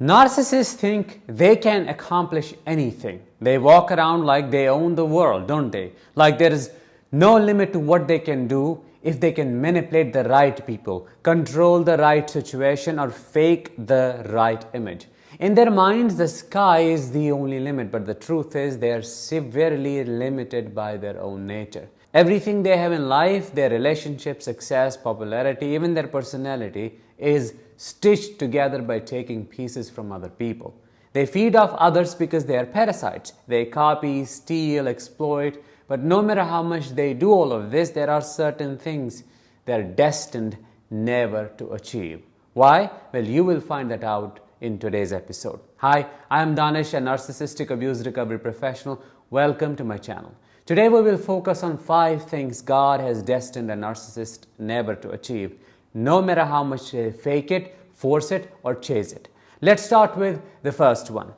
Narcissists think they can accomplish anything. They walk around like they own the world, don't they? Like there is no limit to what they can do if they can manipulate the right people, control the right situation, or fake the right image. In their minds, the sky is the only limit, but the truth is they are severely limited by their own nature. Everything they have in life, their relationship, success, popularity, even their personality, is stitched together by taking pieces from other people. They feed off others because they are parasites. They copy, steal, exploit, but no matter how much they do all of this, there are certain things they're destined never to achieve. Why? Well, you will find that out in today's episode. Hi, I am Danish, a narcissistic abuse recovery professional. Welcome to my channel. Today we will focus on 5 things God has destined a narcissist never to achieve, no matter how much they fake it, force it, or chase it. Let's start with the first one: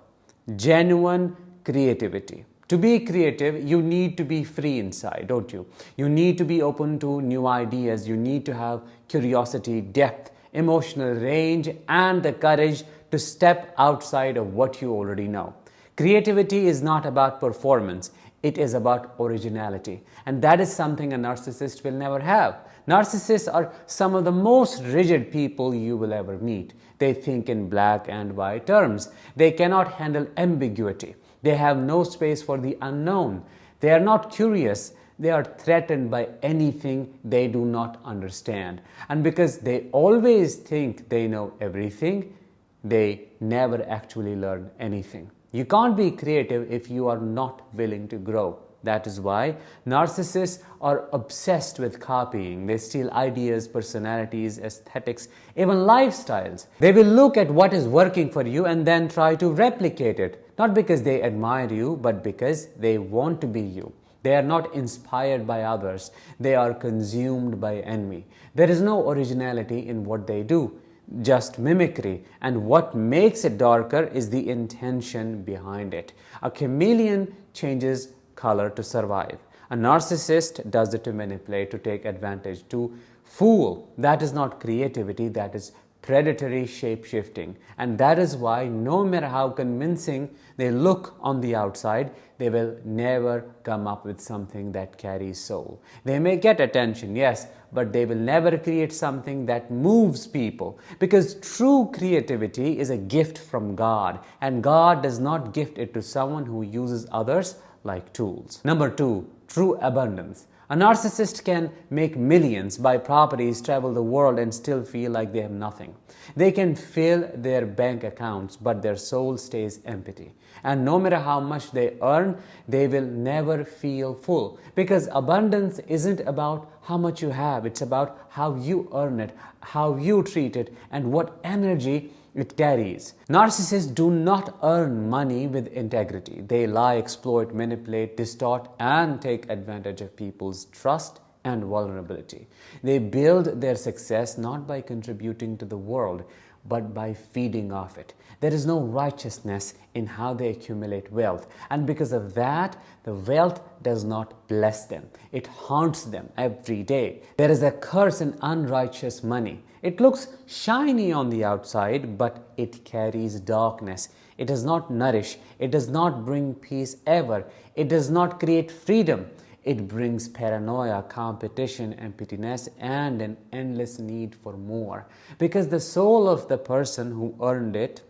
genuine creativity. To be creative, you need to be free inside, don't you? You need to be open to new ideas. You need to have curiosity, depth, emotional range, and the courage to step outside of what you already know. Creativity is not about performance. It is about originality. And that is something a narcissist will never have. Narcissists are some of the most rigid people you will ever meet. They think in black and white terms. They cannot handle ambiguity. They have no space for the unknown. They are not curious. They are threatened by anything they do not understand. And because they always think they know everything, they never actually learn anything. You can't be creative if you are not willing to grow. That is why narcissists are obsessed with copying. They steal ideas, personalities, aesthetics, even lifestyles. They will look at what is working for you and then try to replicate it. Not because they admire you, but because they want to be you. They are not inspired by others. They are consumed by envy. There is no originality in what they do, just mimicry, and what makes it darker is the intention behind it. A chameleon changes color to survive. A narcissist does it to manipulate, to take advantage, to fool. That is not creativity, that is predatory shape-shifting. And that is why no matter how convincing they look on the outside, they will never come up with something that carries soul. They may get attention, yes, but they will never create something that moves people, because true creativity is a gift from God, and God does not gift it to someone who uses others like tools. Number 2, true abundance. A narcissist can make millions, buy properties, travel the world, and still feel like they have nothing. They can fill their bank accounts, but their soul stays empty. And no matter how much they earn, they will never feel full. Because abundance isn't about how much you have, it's about how you earn it, how you treat it, and what energy it carries. Narcissists do not earn money with integrity. They lie, exploit, manipulate, distort, and take advantage of people's trust and vulnerability. They build their success not by contributing to the world, but by feeding off it. There is no righteousness in how they accumulate wealth, and because of that, the wealth does not bless them. It haunts them every day. There is a curse in unrighteous money. It looks shiny on the outside, but it carries darkness. It does not nourish. It does not bring peace ever. It does not create freedom. It brings paranoia, competition, emptiness, and an endless need for more. Because the soul of the person who earned it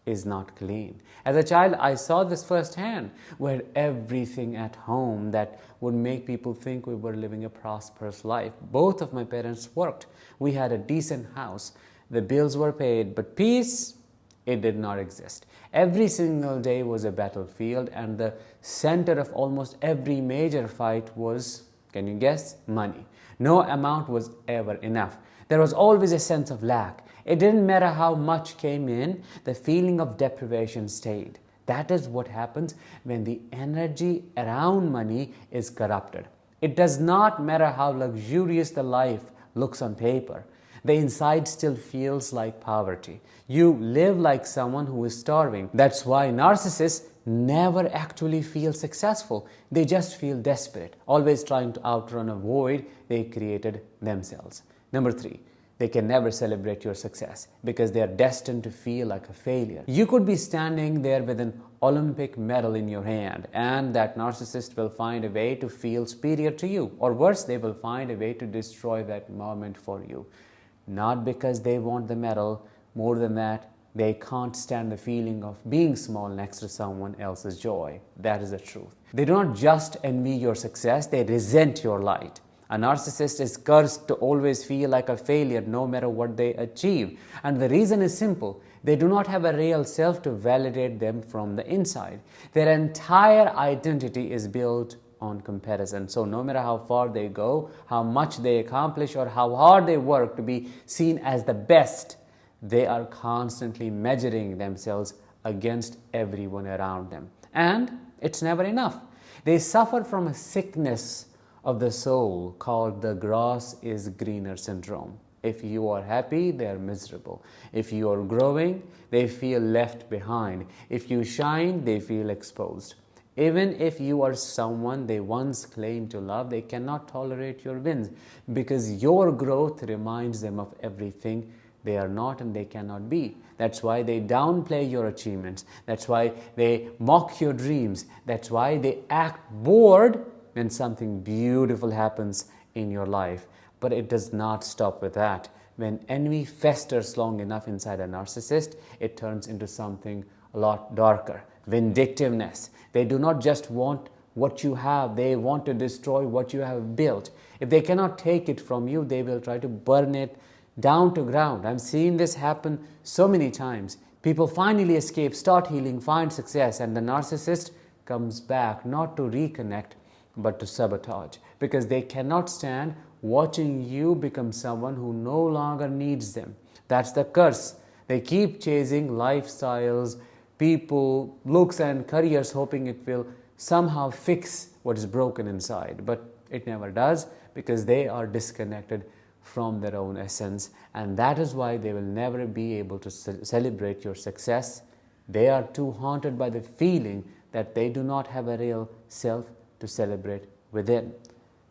is not clean. As a child, I saw this firsthand. We had everything at home that would make people think we were living a prosperous life. Both of my parents worked. We had a decent house. The bills were paid, but peace, it did not exist. Every single day was a battlefield, and the center of almost every major fight was, can you guess, money. No amount was ever enough. There was always a sense of lack. It didn't matter how much came in, the feeling of deprivation stayed. That is what happens when the energy around money is corrupted. It does not matter how luxurious the life looks on paper. The inside still feels like poverty. You live like someone who is starving. That's why narcissists never actually feel successful. They just feel desperate, always trying to outrun a void they created themselves. Number 3, they can never celebrate your success because they are destined to feel like a failure. You could be standing there with an Olympic medal in your hand, and that narcissist will find a way to feel superior to you. Or worse, they will find a way to destroy that moment for you. Not because they want the medal, more than that, they can't stand the feeling of being small next to someone else's joy. That is the truth. They do not just envy your success, they resent your light. A narcissist is cursed to always feel like a failure no matter what they achieve. And the reason is simple. They do not have a real self to validate them from the inside. Their entire identity is built on comparison. So no matter how far they go, how much they accomplish, or how hard they work to be seen as the best, they are constantly measuring themselves against everyone around them. And it's never enough. They suffer from a sickness of the soul called the grass is greener syndrome. If you are happy, they are miserable. If you are growing, they feel left behind. If you shine, they feel exposed. Even if you are someone they once claimed to love, they cannot tolerate your wins because your growth reminds them of everything they are not and they cannot be. That's why they downplay your achievements. That's why they mock your dreams. That's why they act bored when something beautiful happens in your life. But it does not stop with that. When envy festers long enough inside a narcissist, it turns into something a lot darker. Vindictiveness. They do not just want what you have, they want to destroy what you have built. If they cannot take it from you, they will try to burn it down to ground. I've seen this happen so many times. People finally escape, start healing, find success, and the narcissist comes back not to reconnect, but to sabotage, because they cannot stand watching you become someone who no longer needs them. That's the curse. They keep chasing lifestyles, people, looks, and careers, hoping it will somehow fix what is broken inside. But it never does, because they are disconnected from their own essence, and that is why they will never be able to celebrate your success. They are too haunted by the feeling that they do not have a real self to celebrate within.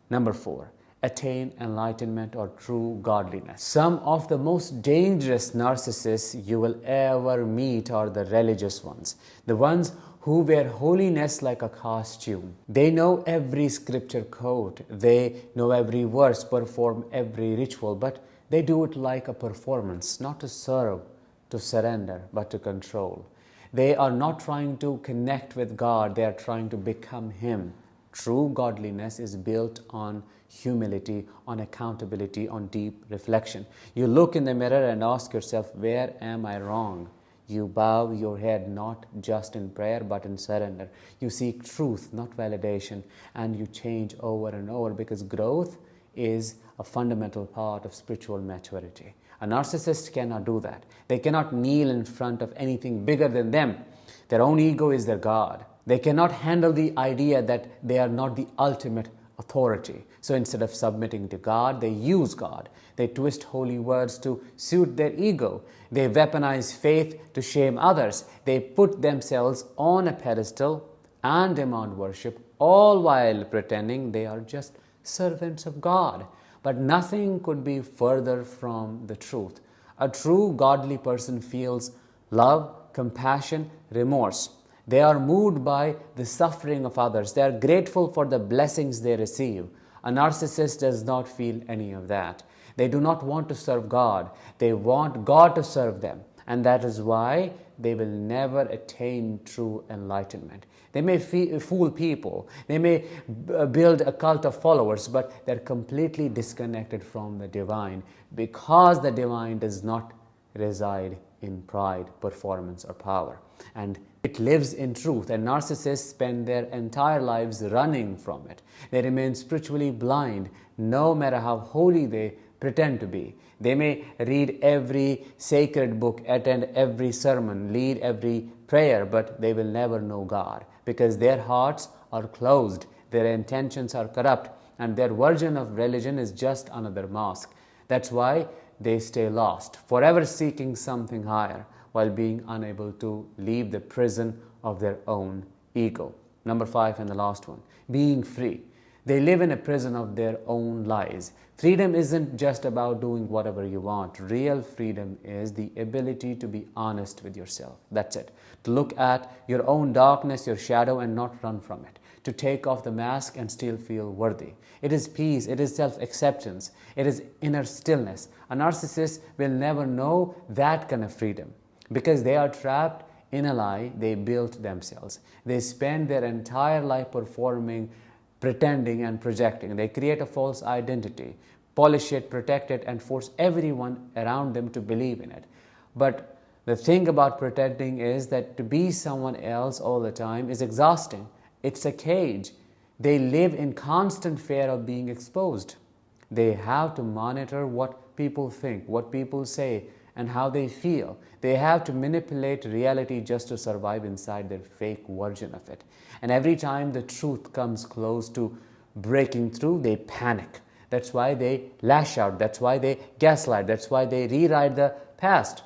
Number 4, attain enlightenment or true godliness. Some of the most dangerous narcissists you will ever meet are the religious ones, the ones who wear holiness like a costume. They know every scripture quote, they know every verse, perform every ritual, but they do it like a performance, not to serve, to surrender, but to control. They are not trying to connect with God, they are trying to become Him. True godliness is built on humility, on accountability, on deep reflection. You look in the mirror and ask yourself, where am I wrong? You bow your head not just in prayer but in surrender. You seek truth, not validation, and you change over and over, because growth is a fundamental part of spiritual maturity. A narcissist cannot do that. They cannot kneel in front of anything bigger than them. Their own ego is their God. They cannot handle the idea that they are not the ultimate authority. So instead of submitting to God, they use God. They twist holy words to suit their ego. They weaponize faith to shame others. They put themselves on a pedestal and demand worship, all while pretending they are just servants of God. But nothing could be further from the truth. A true godly person feels love, compassion, remorse. They are moved by the suffering of others. They are grateful for the blessings they receive. A narcissist does not feel any of that. They do not want to serve God. They want God to serve them. And that is why they will never attain true enlightenment. They may fool people. They may build a cult of followers, but they're completely disconnected from the divine, because the divine does not reside in pride, performance, or power. And it lives in truth, and narcissists spend their entire lives running from it. They remain spiritually blind, no matter how holy they pretend to be. They may read every sacred book, attend every sermon, lead every prayer, but they will never know God, because their hearts are closed, their intentions are corrupt, and their version of religion is just another mosque. That's why they stay lost, forever seeking something higher, while being unable to leave the prison of their own ego. Number 5, and the last one, being free. They live in a prison of their own lies. Freedom isn't just about doing whatever you want. Real freedom is the ability to be honest with yourself. That's it. To look at your own darkness, your shadow, and not run from it. To take off the mask and still feel worthy. It is peace, it is self-acceptance, it is inner stillness. A narcissist will never know that kind of freedom because they are trapped in a lie they built themselves. They spend their entire life performing, pretending, and projecting. They create a false identity, polish it, protect it, and force everyone around them to believe in it. But the thing about pretending is that to be someone else all the time is exhausting. It's a cage. They live in constant fear of being exposed. They have to monitor what people think, what people say, and how they feel. They have to manipulate reality just to survive inside their fake version of it. And every time the truth comes close to breaking through, they panic. That's why they lash out. That's why they gaslight. That's why they rewrite the past.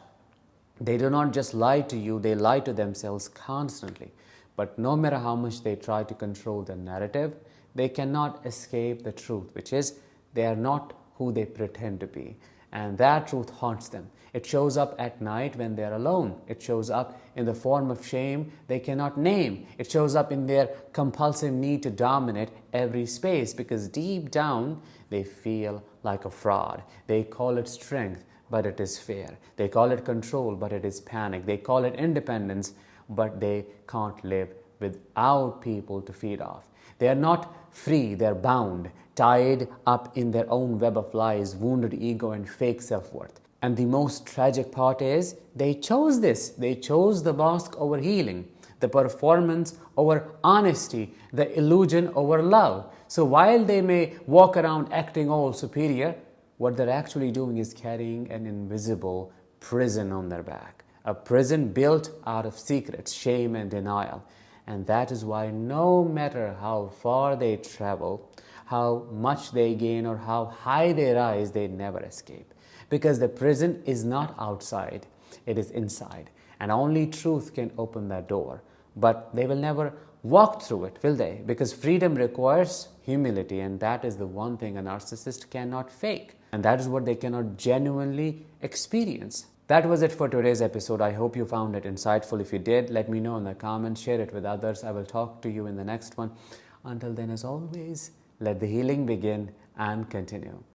They do not just lie to you, they lie to themselves constantly. But no matter how much they try to control the narrative, they cannot escape the truth, which is they are not who they pretend to be. And that truth haunts them. It shows up at night when they're alone. It shows up in the form of shame they cannot name. It shows up in their compulsive need to dominate every space because deep down they feel like a fraud. They call it strength, but it is fear. They call it control, but it is panic. They call it independence, but they can't live without people to feed off. They are not free, they're bound, tied up in their own web of lies, wounded ego, and fake self-worth. And the most tragic part is they chose this. They chose the mask over healing, the performance over honesty, the illusion over love. So while they may walk around acting all superior, what they're actually doing is carrying an invisible prison on their back. A prison built out of secrets, shame, and denial. And that is why no matter how far they travel, how much they gain, or how high they rise, they never escape. Because the prison is not outside, it is inside. And only truth can open that door. But they will never walk through it, will they? Because freedom requires humility, and that is the one thing a narcissist cannot fake. And that is what they cannot genuinely experience. That was it for today's episode. I hope you found it insightful. If you did, let me know in the comments, share it with others. I will talk to you in the next one. Until then, as always, let the healing begin and continue.